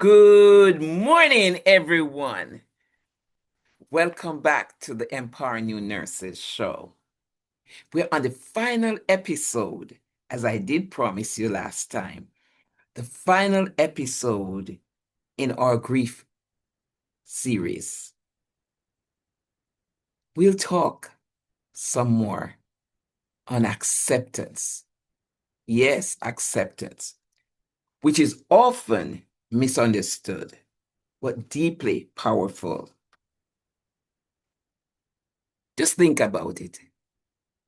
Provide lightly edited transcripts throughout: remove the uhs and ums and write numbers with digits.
Good morning, everyone. Welcome back to the Empowering New Nurses show. We're on the final episode, as I did promise you last time, the final episode in our grief series. We'll talk some more on acceptance. Yes, acceptance, which is often misunderstood, but deeply powerful. Just think about it.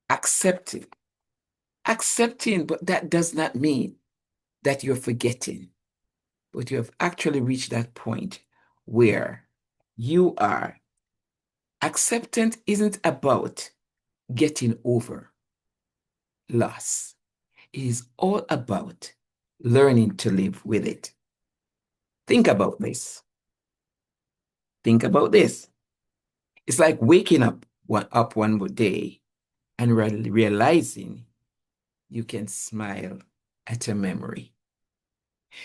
Accepting. Accepting, but that does not mean that you're forgetting, but you have actually reached that point where you are. Acceptance isn't about getting over loss. It is all about learning to live with it. Think about this. Think about this. It's like waking up one day and realizing you can smile at a memory.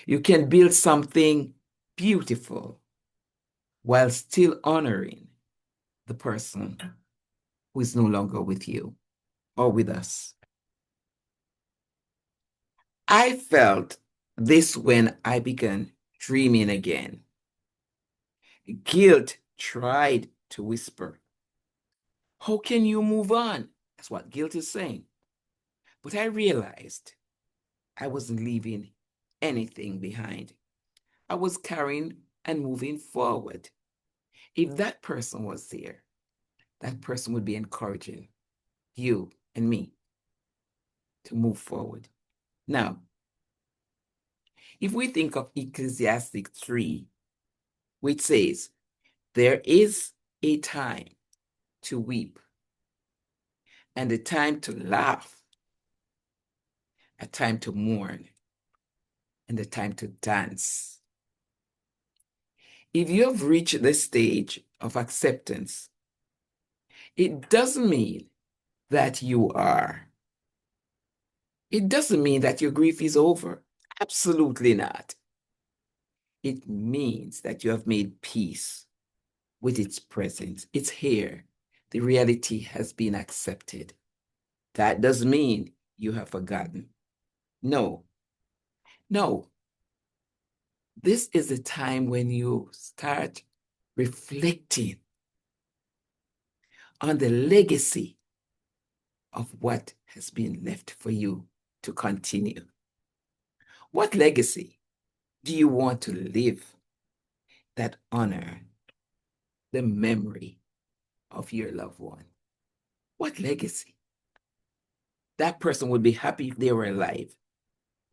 You can build something beautiful while still honoring the person who is no longer with you or with us. I felt this when I began dreaming again. Guilt tried to whisper, "How can you move on?" That's what guilt is saying. But I realized I wasn't leaving anything behind. I was carrying and moving forward. If that person was there, that person would be encouraging you and me to move forward. Now, if we think of Ecclesiastes 3, which says, there is a time to weep and a time to laugh, a time to mourn, and a time to dance. If you have reached the stage of acceptance, it doesn't mean that you are. It doesn't mean that your grief is over. Absolutely not. It means that you have made peace with its presence. It's here. The reality has been accepted. That doesn't mean you have forgotten. No, no. This is the time when you start reflecting on the legacy of what has been left for you to continue. What legacy do you want to live that honor the memory of your loved one? What legacy? That person would be happy if they were alive,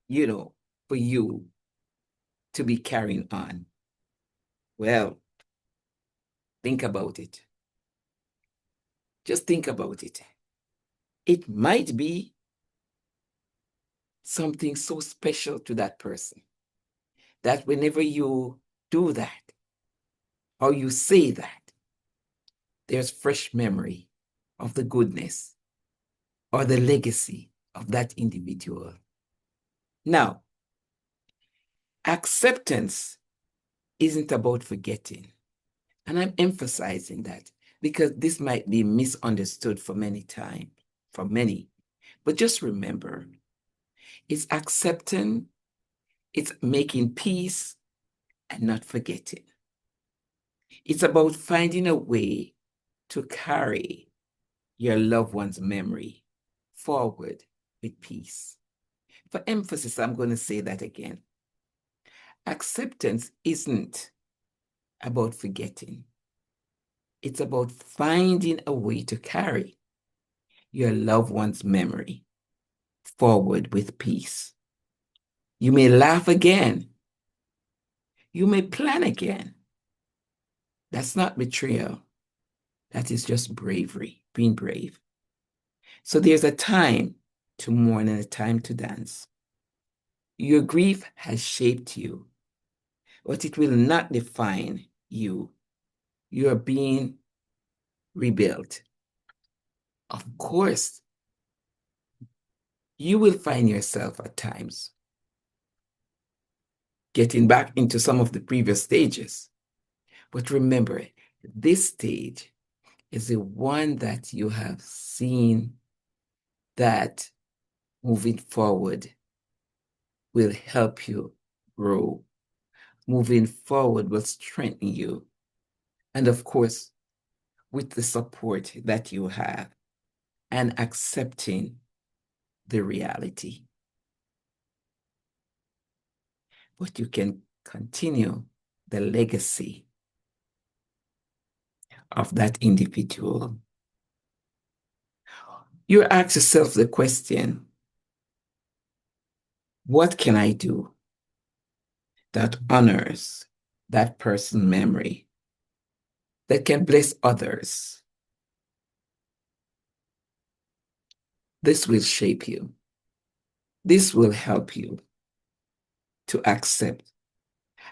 for you to be carrying on. Well, think about it. Just think about it. It might be something so special to that person that whenever you do that or you say that, there's fresh memory of the goodness or the legacy of that individual. Now, acceptance isn't about forgetting. And I'm emphasizing that because this might be misunderstood for many. But just remember, it's accepting, it's making peace and not forgetting. It's about finding a way to carry your loved one's memory forward with peace. For emphasis, I'm going to say that again. Acceptance isn't about forgetting. It's about finding a way to carry your loved one's memory forward with peace. You may laugh again. You may plan again. That's not betrayal. That is just bravery, being brave. So there's a time to mourn and a time to dance. Your grief has shaped you, but it will not define you. You are being rebuilt. Of course, you will find yourself at times getting back into some of the previous stages. But remember, this stage is the one that you have seen that moving forward will help you grow. Moving forward will strengthen you. And of course, with the support that you have and accepting the reality. But you can continue the legacy of that individual. You ask yourself the question, what can I do that honors that person's memory, that can bless others? This will shape you. This will help you to accept.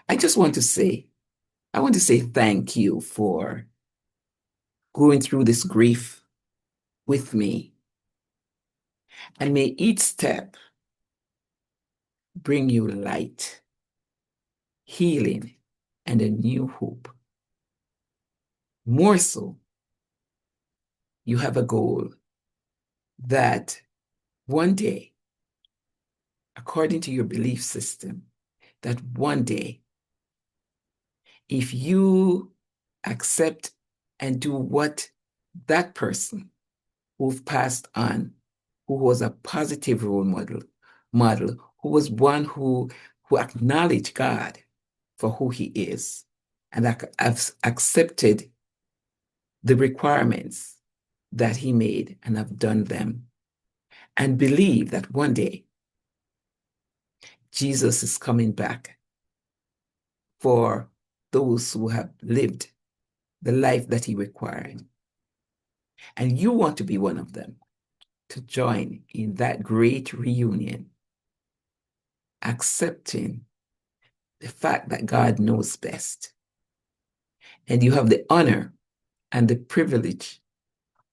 I want to say thank you for going through this grief with me. And may each step bring you light, healing, and a new hope. More so, you have a goal that one day, according to your belief system, that one day, if you accept and do what that person who've passed on, who was a positive role model, who was one who acknowledged God for who he is, and have accepted the requirements that he made and have done them, and believe that one day Jesus is coming back for those who have lived the life that he required. And you want to be one of them, to join in that great reunion, accepting the fact that God knows best. And you have the honor and the privilege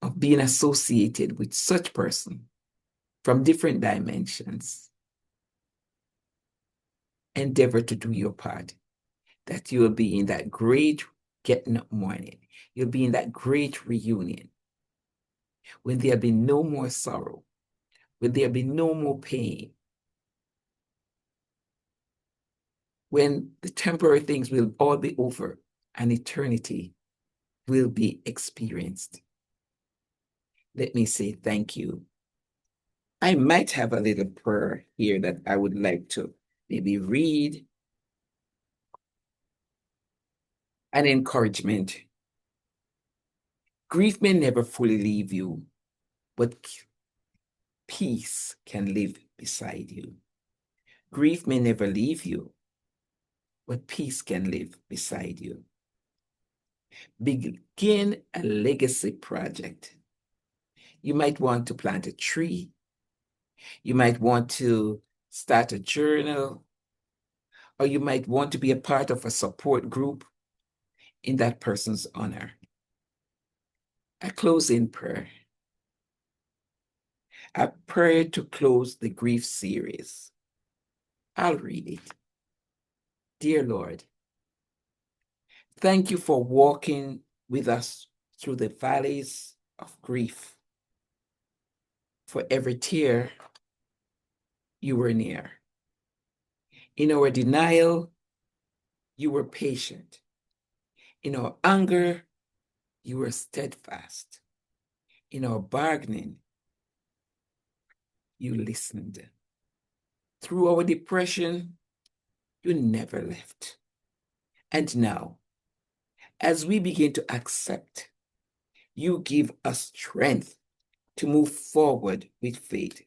of being associated with such person from different dimensions. Endeavor to do your part, that you will be in that great getting up morning. You'll be in that great reunion when there'll be no more sorrow, when there'll be no more pain, when the temporary things will all be over and eternity will be experienced. Let me say thank you. I might have a little prayer here that I would like to maybe read. An encouragement. Grief may never fully leave you, but peace can live beside you. Grief may never leave you, but peace can live beside you. Begin a legacy project. You might want to plant a tree. You might want to start a journal, or you might want to be a part of a support group in that person's honor. A closing prayer. A prayer to close the grief series. I'll read it. Dear Lord, thank you for walking with us through the valleys of grief. For every tear, you were near. In our denial, you were patient. In our anger, you were steadfast. In our bargaining, you listened. Through our depression, you never left. And now, as we begin to accept, you give us strength to move forward with faith.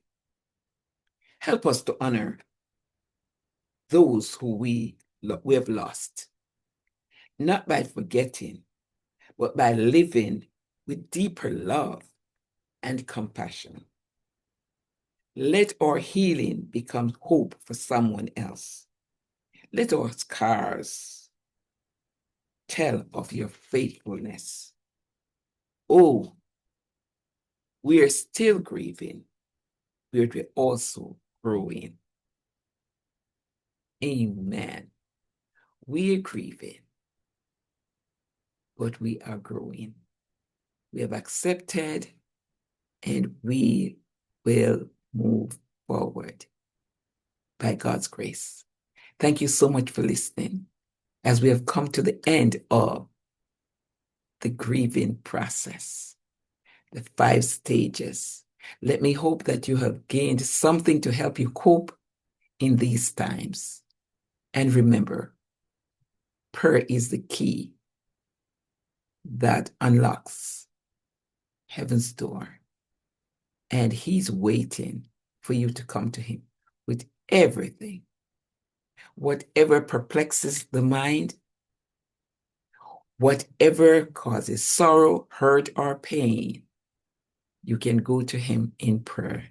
Help us to honor those who we have lost, not by forgetting, but by living with deeper love and compassion. Let our healing become hope for someone else. Let our scars tell of your faithfulness. Oh, we are still grieving, but we're also growing. Amen. We are grieving, but we are growing. We have accepted and we will move forward by God's grace. Thank you so much for listening as we have come to the end of the grieving process, the 5 stages. Let me hope that you have gained something to help you cope in these times. And remember, prayer is the key that unlocks heaven's door. And He's waiting for you to come to Him with everything. Whatever perplexes the mind, whatever causes sorrow, hurt, or pain, you can go to Him in prayer.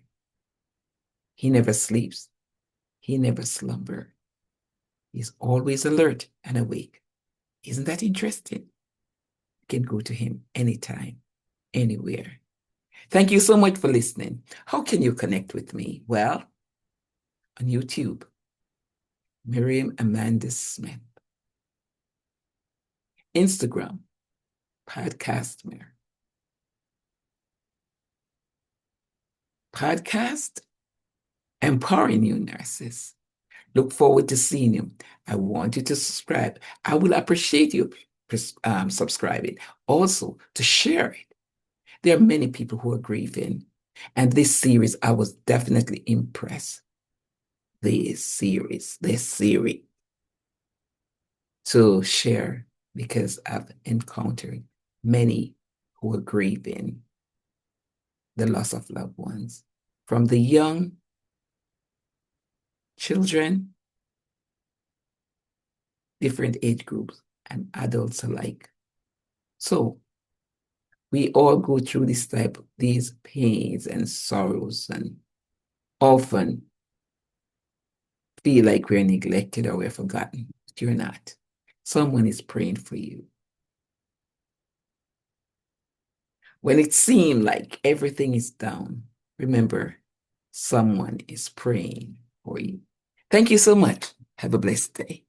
He never sleeps. He never slumbers. He's always alert and awake. Isn't that interesting? You can go to Him anytime, anywhere. Thank you so much for listening. How can you connect with me? Well, on YouTube, Miriam Amanda Smith. Instagram, Podcastmer. Podcast, Empowering You Nurses. Look forward to seeing you. I want you to subscribe. I will appreciate you subscribing. Also, to share it. There are many people who are grieving. And this series, I was definitely impressed. This series to share because I've encountered many who are grieving the loss of loved ones, from the young children, different age groups, and adults alike. So we all go through these pains and sorrows, and often feel like we're neglected or we're forgotten. But you're not. Someone is praying for you. When it seems like everything is down, remember, someone is praying for you. Thank you so much. Have a blessed day.